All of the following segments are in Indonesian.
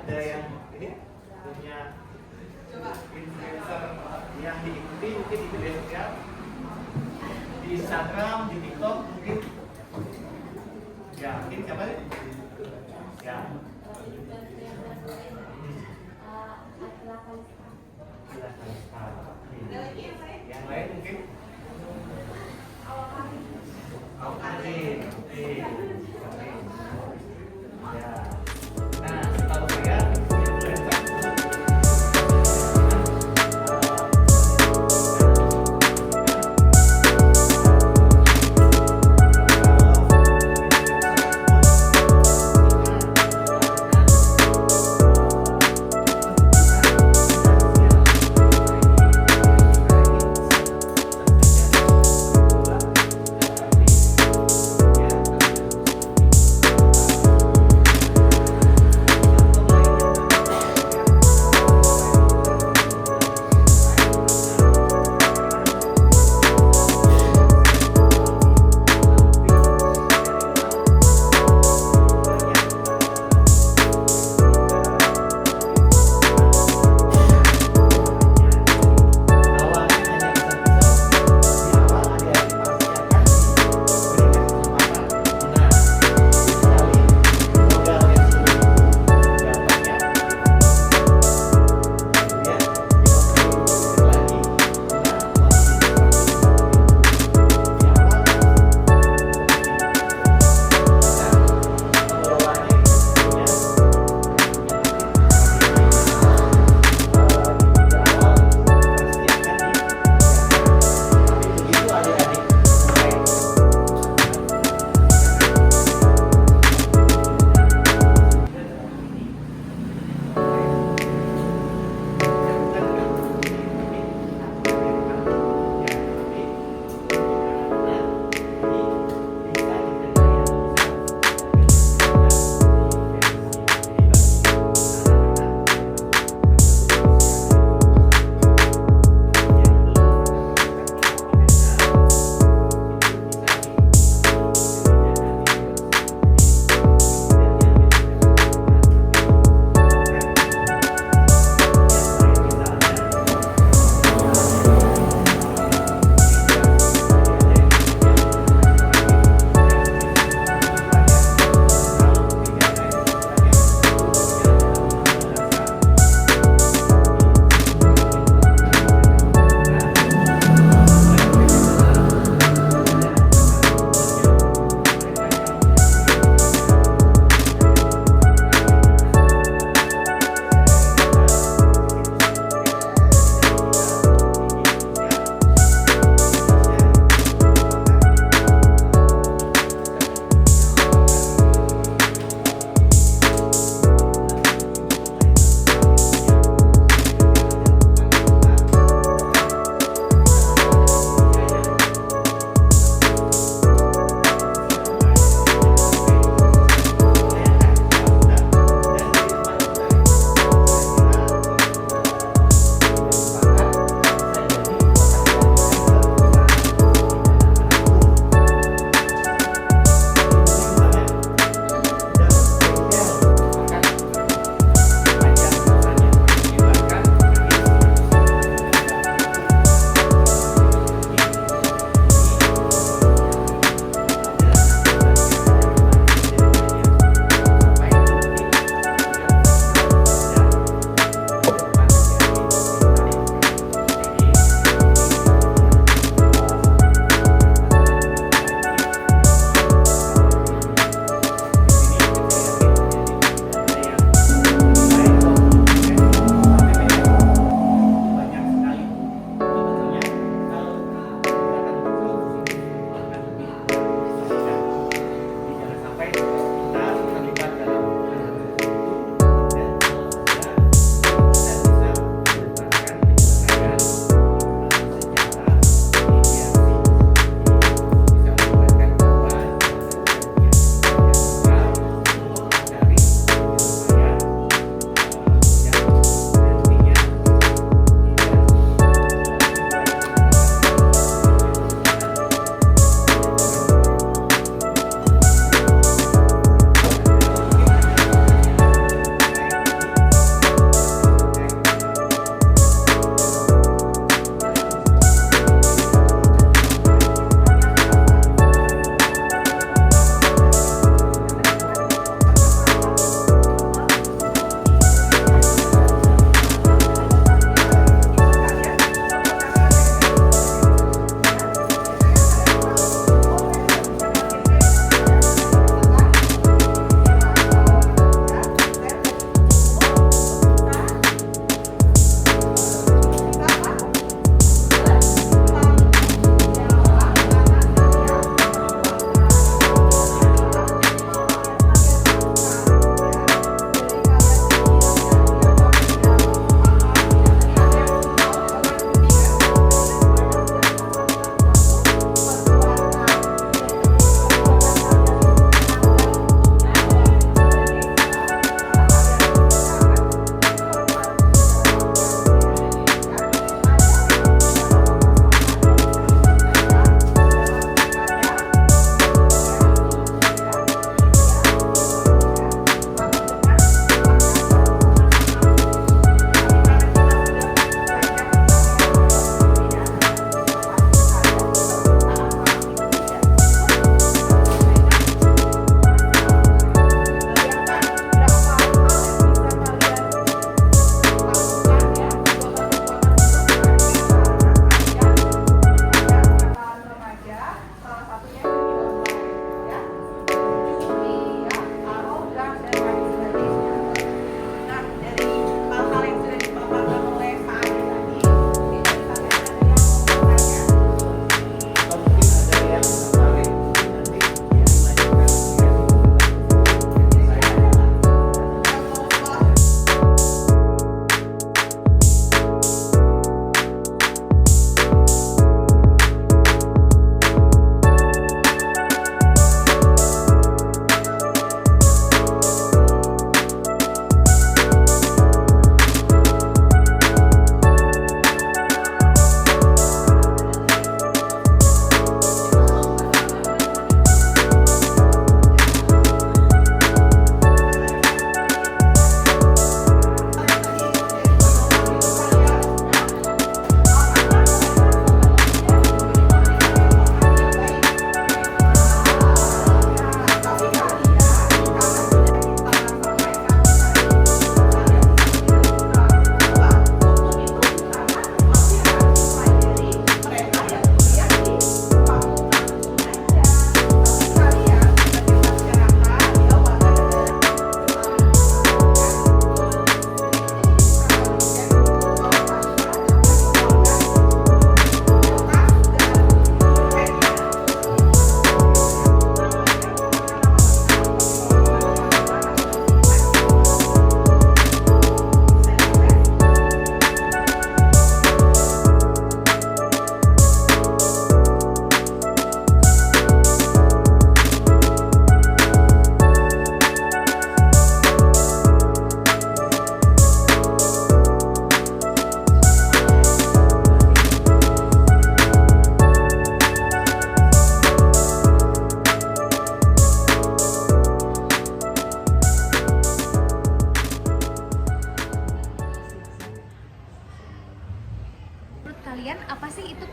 ada yang ini punya influencer yang diikuti mungkin di media sosial, di Instagram, di TikTok mungkin. Ya, mungkin siapa nih? Ya. Yang lain mungkin? Awkarin. Ya. Nah, setahu saya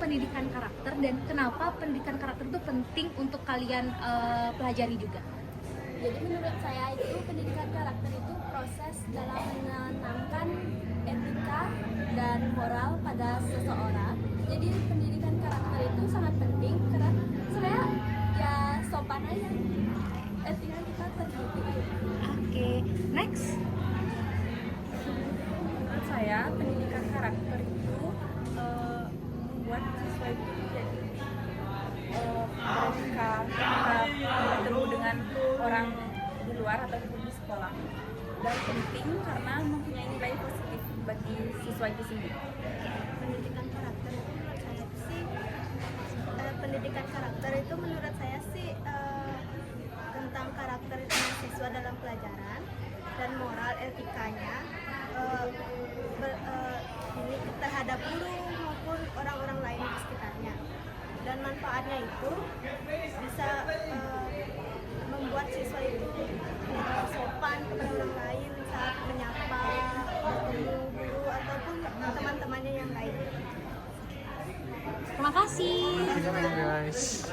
pendidikan karakter dan kenapa pendidikan karakter itu penting untuk kalian pelajari juga? Jadi menurut saya itu pendidikan karakter itu proses dalam menanamkan etika dan moral pada seseorang. Jadi pendidikan karakter itu sangat penting karena sebenarnya ya sopan aja, etika kita terdidik. Oke, next. Menurut saya pendidikan karakter itu membuat siswa itu jadi ketika bertemu dengan orang di luar ataupun di sekolah, dan penting karena mempunyai nilai positif bagi siswa itu sendiri. Pendidikan karakter itu menurut saya sih pendidikan karakter itu menurut saya sih tentang karakter siswa dalam pelajaran dan moral etikanya ini terhadap guru maupun orang-orang lain di sekitarnya, dan manfaatnya itu bisa membuat siswa itu sopan kepada orang lain saat menyapa, bertemu guru ataupun teman-temannya yang lain. Terima kasih. Guys.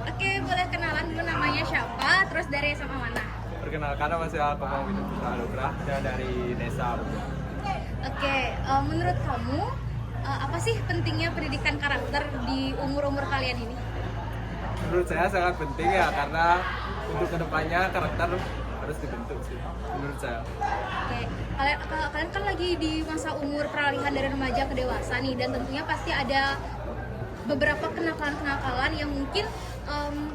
Oke, boleh kenalan dulu namanya siapa, terus dari SMA mana? Perkenalkan, nama saya Komang Widya Putra Anugrah, saya dari Desa. Oke, menurut kamu apa sih pentingnya pendidikan karakter di umur-umur kalian ini? Menurut saya sangat penting ya, karena untuk kedepannya karakter harus dibentuk sih, menurut saya. Oke, kalian kan lagi di masa umur peralihan dari remaja ke dewasa nih, dan tentunya pasti ada beberapa kenakalan-kenakalan yang mungkin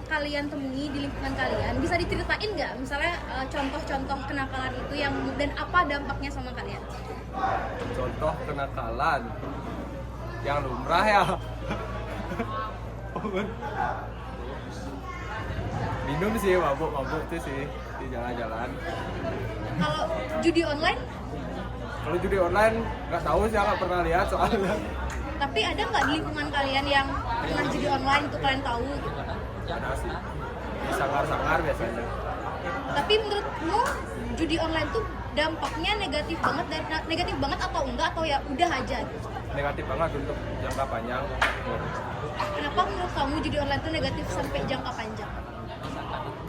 kalian temui di lingkungan kalian. Bisa diceritain nggak, misalnya contoh-contoh kenakalan itu yang dan apa dampaknya sama kalian? Contoh kenakalan yang lumrah ya. Minum sih, mabuk tuh sih di jalan-jalan. Kalau judi online, Kalau judi online nggak tahu sih, nggak pernah lihat soalnya. tapi ada nggak di lingkungan kalian yang pernah judi online itu kalian tahu gitu? Ada sih, sangar-sangar biasanya. Tapi menurutmu judi online tuh dampaknya negatif banget dan negatif banget atau enggak, atau ya udah aja gitu? Negatif banget untuk jangka panjang. Kenapa menurut kamu judi online tuh negatif sampai jangka panjang?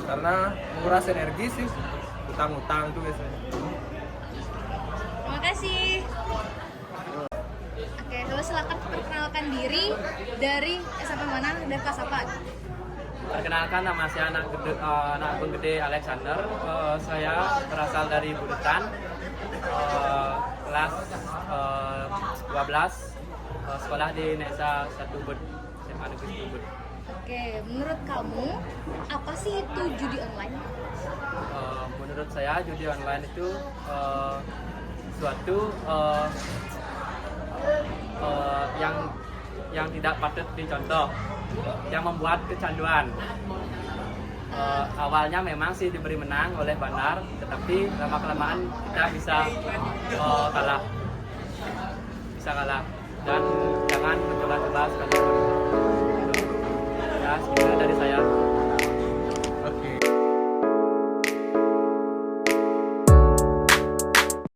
Karena nguras energi sih, utang-utang tuh biasanya. Terima kasih. Oke, lalu silakan perkenalkan diri dari SMA mana dan kelas apa? Perkenalkan, nama saya anak Agung Gede Alexander. Saya berasal dari Budutan, kelas 12, sekolah di Nesa 1 Ubud, SMA Negeri Ubud. Oke, menurut kamu apa sih itu judi online? Menurut saya judi online itu suatu yang tidak patut dicontoh, yang membuat kecanduan. Awalnya memang sih diberi menang oleh Bandar, tetapi lama-kelamaan kita bisa kalah, dan jangan mencoba-coba sekali. Ya, sekian dari saya.